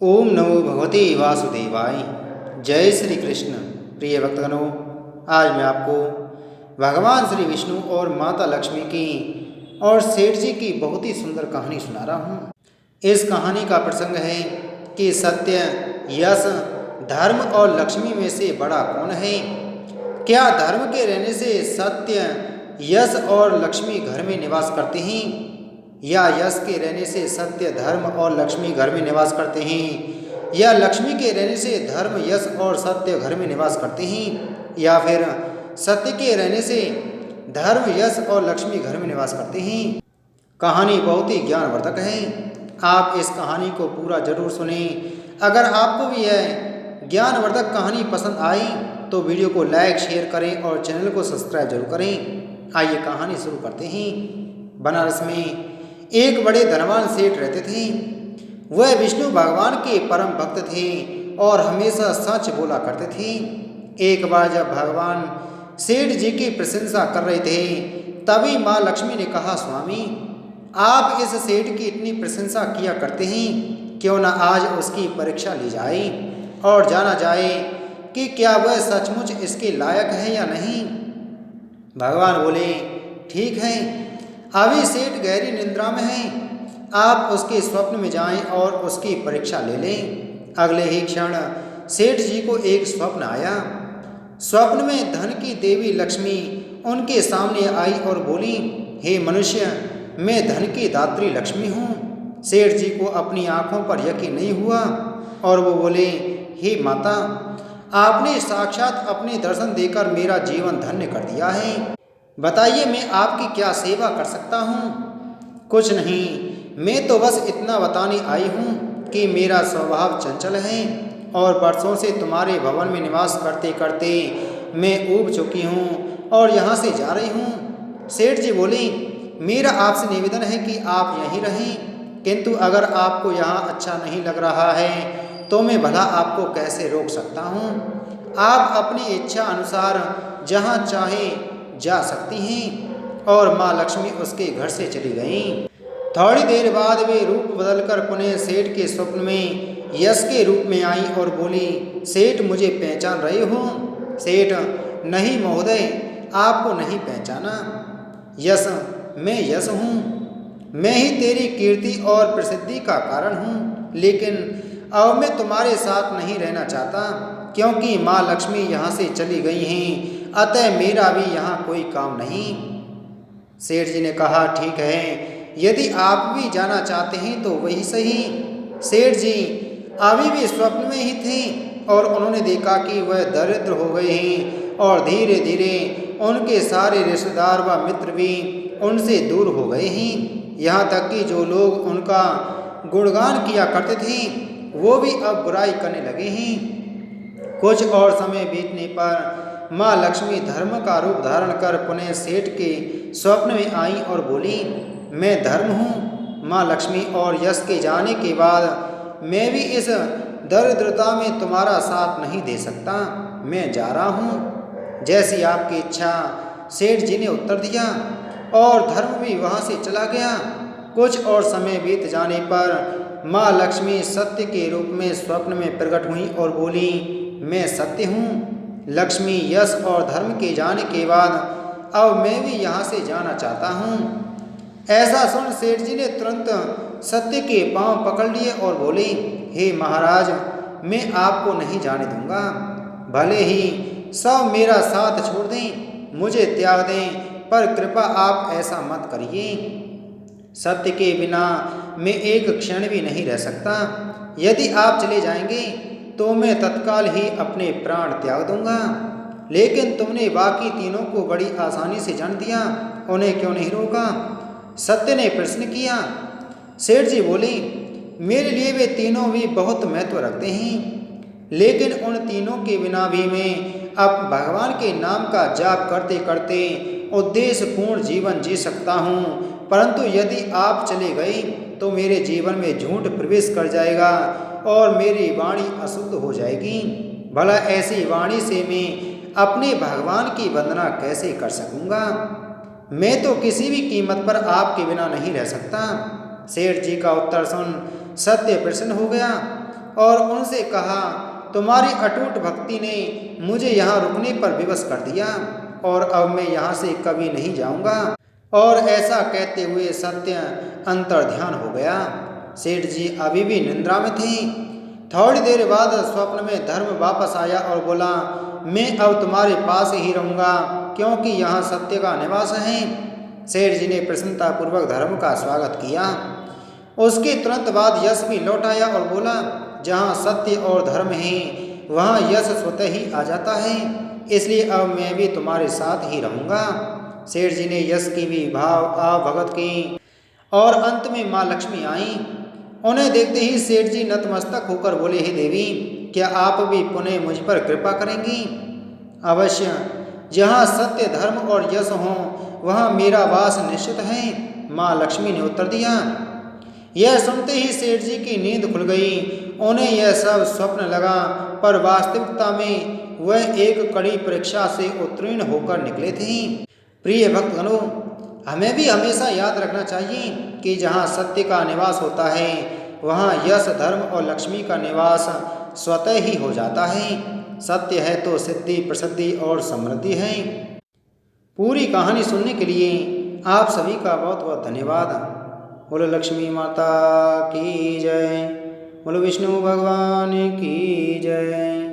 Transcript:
ओम नमो भगवते वासुदेवाय। जय श्री कृष्ण। प्रिय भक्तगणों, आज मैं आपको भगवान श्री विष्णु और माता लक्ष्मी की और सेठ जी की बहुत ही सुंदर कहानी सुना रहा हूँ। इस कहानी का प्रसंग है कि सत्य, यश, धर्म और लक्ष्मी में से बड़ा कौन है। क्या धर्म के रहने से सत्य, यश और लक्ष्मी घर में निवास करते हैं, या यश के रहने से सत्य, धर्म और लक्ष्मी घर में निवास करते हैं, या लक्ष्मी के रहने से धर्म, यश और सत्य घर में निवास करते हैं, या फिर सत्य के रहने से धर्म, यश और लक्ष्मी घर में निवास करते हैं। कहानी बहुत ही ज्ञानवर्धक है। आप इस कहानी को पूरा जरूर सुने। अगर आपको भी यह ज्ञानवर्धक कहानी पसंद आई तो वीडियो को लाइक, शेयर करें और चैनल को सब्सक्राइब जरूर करें। आइए कहानी शुरू करते हैं। बनारस में एक बड़े धनवान सेठ रहते थे। वह विष्णु भगवान के परम भक्त थे और हमेशा सच बोला करते थे। एक बार जब भगवान सेठ जी की प्रशंसा कर रहे थे, तभी माँ लक्ष्मी ने कहा, स्वामी, आप इस सेठ की इतनी प्रशंसा किया करते हैं, क्यों ना आज उसकी परीक्षा ली जाए और जाना जाए कि क्या वह सचमुच इसके लायक है या नहीं। भगवान बोले, ठीक है, अभी सेठ गहरी निद्रा में है, आप उसके स्वप्न में जाएं और उसकी परीक्षा ले लें। अगले ही क्षण सेठ जी को एक स्वप्न आया। स्वप्न में धन की देवी लक्ष्मी उनके सामने आई और बोली, हे मनुष्य, मैं धन की दात्री लक्ष्मी हूँ। सेठ जी को अपनी आंखों पर यकीन नहीं हुआ और वो बोले, हे माता, आपने साक्षात अपने दर्शन देकर मेरा जीवन धन्य कर दिया है। बताइए, मैं आपकी क्या सेवा कर सकता हूँ। कुछ नहीं, मैं तो बस इतना बताने आई हूँ कि मेरा स्वभाव चंचल है और वर्षों से तुम्हारे भवन में निवास करते करते मैं ऊब चुकी हूँ और यहाँ से जा रही हूँ। सेठ जी बोली, मेरा आपसे निवेदन है कि आप यहीं रहें, किंतु अगर आपको यहाँ अच्छा नहीं लग रहा है तो मैं भला आपको कैसे रोक सकता हूँ। आप अपनी इच्छा अनुसार जहाँ चाहे जा सकती हैं। और माँ लक्ष्मी उसके घर से चली गईं। थोड़ी देर बाद वे रूप बदलकर पुनः सेठ के स्वप्न में यश के रूप में आई और बोली, सेठ, मुझे पहचान रहे हो। सेठ, नहीं महोदय, आपको नहीं पहचाना। यश, मैं यश हूँ, मैं ही तेरी कीर्ति और प्रसिद्धि का कारण हूँ, लेकिन अब मैं तुम्हारे साथ नहीं रहना चाहता, क्योंकि माँ लक्ष्मी यहाँ से चली गई हैं, अतः मेरा भी यहाँ कोई काम नहीं। सेठ जी ने कहा, ठीक है, यदि आप भी जाना चाहते हैं तो वही सही। सेठ जी अभी भी स्वप्न में ही थे और उन्होंने देखा कि वह दरिद्र हो गए हैं और धीरे धीरे उनके सारे रिश्तेदार व मित्र भी उनसे दूर हो गए हैं। यहाँ तक कि जो लोग उनका गुणगान किया करते थे वो भी अब बुराई करने लगे हैं। कुछ और समय बीतने पर माँ लक्ष्मी धर्म का रूप धारण कर पुनः सेठ के स्वप्न में आई और बोली, मैं धर्म हूँ माँ लक्ष्मी, और यश के जाने के बाद मैं भी इस दरिद्रता में तुम्हारा साथ नहीं दे सकता, मैं जा रहा हूँ। जैसी आपकी इच्छा, सेठ जी ने उत्तर दिया और धर्म भी वहाँ से चला गया। कुछ और समय बीत जाने पर माँ लक्ष्मी सत्य के रूप में स्वप्न में प्रकट हुई और बोली, मैं सत्य हूँ। लक्ष्मी, यश और धर्म के जाने के बाद अब मैं भी यहाँ से जाना चाहता हूँ। ऐसा सुन सेठ जी ने तुरंत सत्य के पांव पकड़ लिए और बोले, हे महाराज, मैं आपको नहीं जाने दूंगा। भले ही सब मेरा साथ छोड़ दें, मुझे त्याग दें, पर कृपा आप ऐसा मत करिए। सत्य के बिना मैं एक क्षण भी नहीं रह सकता। यदि आप चले जाएंगे तो मैं तत्काल ही अपने प्राण त्याग दूंगा। लेकिन तुमने बाकी तीनों को बड़ी आसानी से जान दिया, उन्हें क्यों नहीं रोका? सत्य ने प्रश्न किया। सेठ जी बोली, मेरे लिए वे तीनों भी बहुत महत्व रखते हैं, लेकिन उन तीनों के बिना भी मैं अब भगवान के नाम का जाप करते करते उद्देश्य पूर्ण जीवन जी सकता हूँ। परंतु यदि आप चले गए तो मेरे जीवन में झूठ प्रवेश कर जाएगा और मेरी वाणी अशुद्ध हो जाएगी। भला ऐसी वाणी से मैं अपने भगवान की वंदना कैसे कर सकूँगा? मैं तो किसी भी कीमत पर आपके बिना नहीं रह सकता। सेठ जी का उत्तर सुन सत्य प्रसन्न हो गया और उनसे कहा, तुम्हारी अटूट भक्ति ने मुझे यहाँ रुकने पर विवश कर दिया और अब मैं यहाँ से कभी नहीं जाऊँगा। और ऐसा कहते हुए सत्य अंतर्ध्यान हो गया। सेठ जी अभी भी निद्रा में थे। थोड़ी देर बाद स्वप्न में धर्म वापस आया और बोला, मैं अब तुम्हारे पास ही रहूँगा क्योंकि यहाँ सत्य का निवास है। सेठ जी ने प्रसन्नतापूर्वक धर्म का स्वागत किया। उसके तुरंत बाद यश भी लौट आया और बोला, जहाँ सत्य और धर्म है वहाँ यश स्वतः ही आ जाता है, इसलिए अब मैं भी तुम्हारे साथ ही रहूँगा। सेठ जी ने यश की भी भाव भगत की और अंत में माँ लक्ष्मी आई। उन्हें देखते ही सेठ जी नतमस्तक होकर बोले, हे देवी, क्या आप भी पुनः मुझ पर कृपा करेंगी? अवश्य, जहाँ सत्य धर्म और यश हों वहाँ मेरा वास निश्चित है, माँ लक्ष्मी ने उत्तर दिया। यह सुनते ही सेठ जी की नींद खुल गई। उन्हें यह सब स्वप्न लगा, पर वास्तविकता में वह एक कड़ी परीक्षा से उत्तीर्ण होकर निकले थे। प्रिय भक्तगणों, हमें भी हमेशा याद रखना चाहिए कि जहाँ सत्य का निवास होता है वहाँ यश धर्म और लक्ष्मी का निवास स्वतः ही हो जाता है। सत्य है तो सिद्धि प्रसिद्धि और समृद्धि है। पूरी कहानी सुनने के लिए आप सभी का बहुत बहुत धन्यवाद। बोलो लक्ष्मी माता की जय, बोलो विष्णु भगवान की जय।